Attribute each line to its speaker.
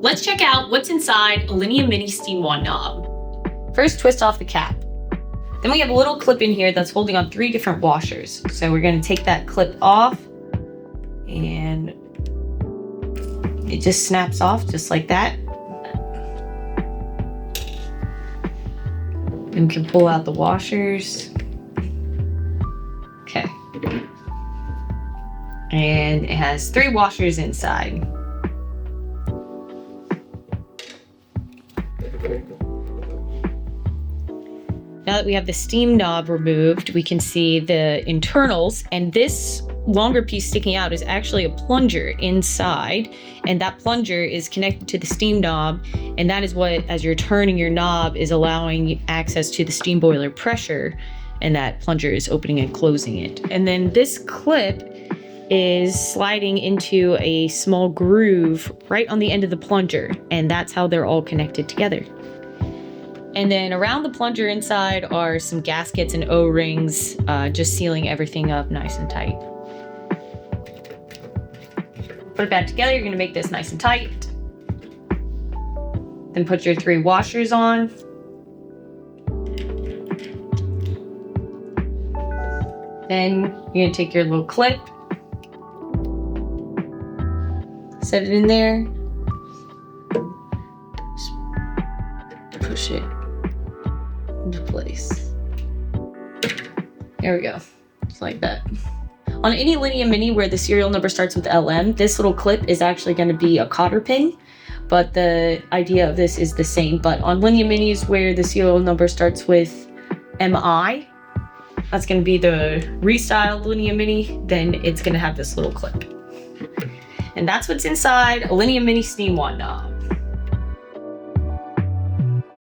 Speaker 1: Let's check out what's inside a Linea Mini steam wand knob. First, twist off the cap. Then we have a little clip in here that's holding on 3 different washers. So we're going to take that clip off and it just snaps off just like that. And we can pull out the washers. Okay. And it has 3 washers inside. Now that we have the steam knob removed, we can see the internals, and this longer piece sticking out is actually a plunger inside, and that plunger is connected to the steam knob, and that is what, as you're turning your knob, is allowing access to the steam boiler pressure, and that plunger is opening and closing it. And then this clip is sliding into a small groove right on the end of the plunger, and that's how they're all connected together. And then around the plunger inside are some gaskets and O-rings, just sealing everything up nice and tight. Put it back together, you're gonna make this nice and tight. Then put your 3 washers on. Then you're gonna take your little clip, set it in there, just push it into place. There we go, just like that. On any Linea Mini where the serial number starts with LM, this little clip is actually going to be a cotter pin, but the idea of this is the same. But on Linea Minis where the serial number starts with MI, that's going to be the restyled Linea Mini, then it's going to have this little clip. And that's what's inside a Linea Mini steam wand knob.